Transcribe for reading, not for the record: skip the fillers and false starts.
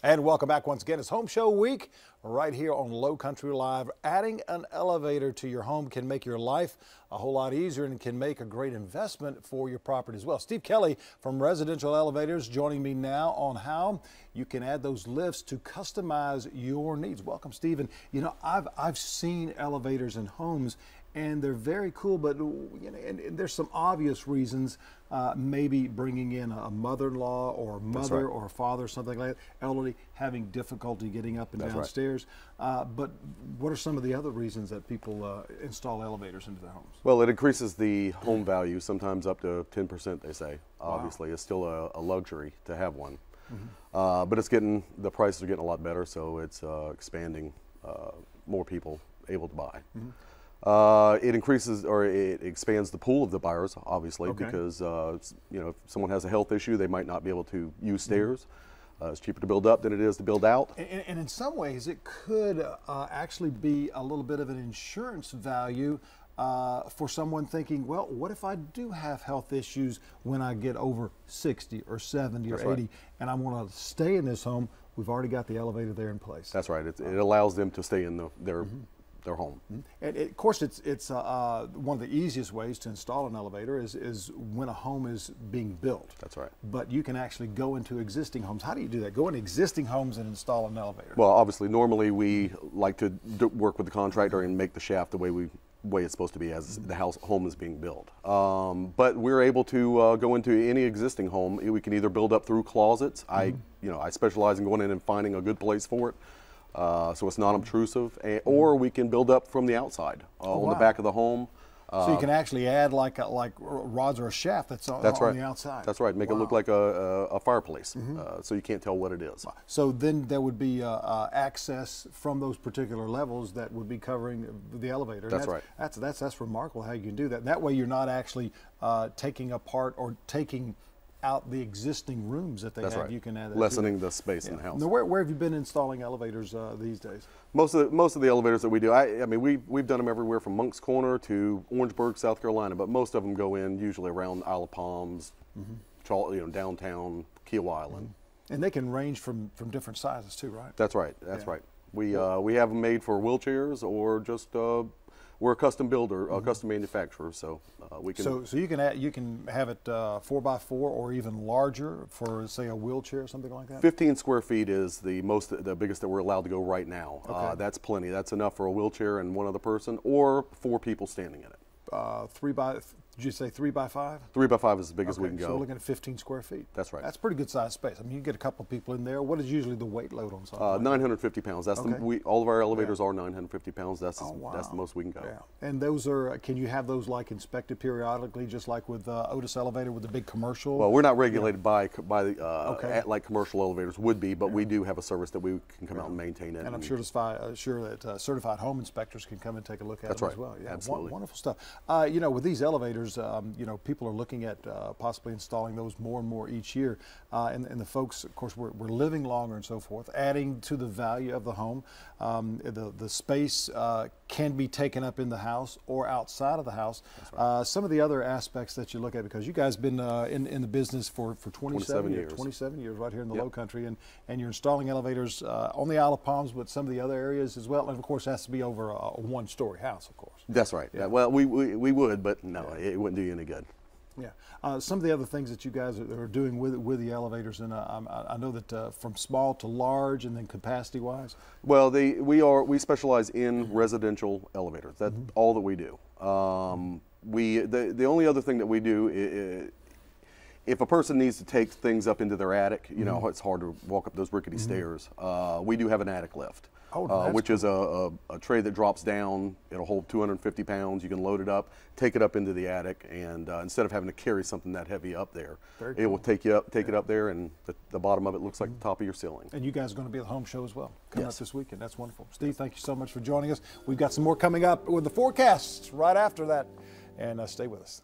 And welcome back once again. It's Home Show Week right here on Low Country Live. Adding an elevator to your home can make your life a whole lot easier and can make a great investment for your property as well. Steve Kelly from Residential Elevators joining me now on how you can add those lifts to customize your needs. Welcome, Steve. And you know, I've seen elevators in homes and they're very cool, but you know, and there's some obvious reasons, maybe bringing in a mother-in-law or a mother or a father, something like that, elderly, having difficulty getting up and downstairs. But what are some of the other reasons that people install elevators into their homes? Well, it increases the home value, sometimes up to 10%, they say. Obviously, it's still a luxury to have one. But it's the prices are getting a lot better, so it's expanding, more people able to buy. It increases or it expands the pool of the buyers, obviously, because you know, if someone has a health issue, they might not be able to use stairs. It's cheaper to build up than it is to build out. And in some ways, it could actually be a little bit of an insurance value for someone thinking, well, what if I do have health issues when I get over 60 or 70 or 80 and I want to stay in this home? We've already got the elevator there in place. That's right. It allows them to stay in their home. And of course, it's one of the easiest ways to install an elevator is when a home is being built. That's right. But you can actually go into existing homes. How do you do that? Go into existing homes and install an elevator? Well, obviously, normally we like to work with the contractor and make the shaft the way it's supposed to be as the home is being built. But we're able to go into any existing home. We can either build up through closets. I specialize in going in and finding a good place for it. So it's not obtrusive, or we can build up from the outside on the back of the home. So you can actually add like rods or a shaft that's on the outside. That's right. Make it look like a fireplace, so you can't tell what it is. So then there would be access from those particular levels that would be covering the elevator. That's right. That's remarkable how you can do that. That way you're not actually taking apart or taking out the existing rooms that they have. Right. You can add that lessening the space in the house. Now, where have you been installing elevators these days? Most of the elevators that we do, I mean, we've done them everywhere from Moncks Corner to Orangeburg, South Carolina, but most of them go in usually around Isle of Palms, downtown, Kiel Island. And they can range from different sizes too, right? That's right. That's right. We have them made for wheelchairs or just we're a custom builder, a custom manufacturer, so we can. So you can have it 4x4 or even larger for, say, a wheelchair or something like that. 15 square feet is the biggest that we're allowed to go right now. That's plenty. That's enough for a wheelchair and one other person, or 4 people standing in it. Did you say 3x5? 3x5 is as big as we can go. So we're looking at 15 square feet. That's right. That's pretty good size space. I mean, you get a couple people in there. What is usually the weight load on something? 950 pounds. That's all of our elevators are 950 pounds. That's that's the most we can go. Yeah. And those are, can you have those like inspected periodically, just like with Otis Elevator with the big commercial? Well, we're not regulated by like commercial elevators would be, but we do have a service that we can come out and maintain it. And I'm sure that certified home inspectors can come and take a look at it as well. Yeah, absolutely. Wonderful stuff. You know, with these elevators, you know, people are looking at possibly installing those more and more each year. And the folks, of course, we're living longer and so forth, adding to the value of the home. The space can be taken up in the house or outside of the house. Some of the other aspects that you look at, because you guys have been in the business for 27 years. 27 years right here in the Low Country, and you're installing elevators on the Isle of Palms, but some of the other areas as well. And of course, it has to be over a one-story house, of course. That's right. Yeah. Well, we would, but no, it wouldn't do you any good. Yeah. Some of the other things that you guys are doing with the elevators, and I know that from small to large, and then capacity-wise. Well, we specialize in residential elevators. That's all that we do. The only other thing that we do if a person needs to take things up into their attic, you know, it's hard to walk up those rickety stairs. We do have an attic lift. Which is a tray that drops down. It'll hold 250 pounds. You can load it up, take it up into the attic, and instead of having to carry something that heavy up there, it will take it up there, and the bottom of it looks like the top of your ceiling. And you guys are going to be at the home show as well, coming up this weekend. That's wonderful. Steve, thank you so much for joining us. We've got some more coming up with the forecasts right after that, and stay with us.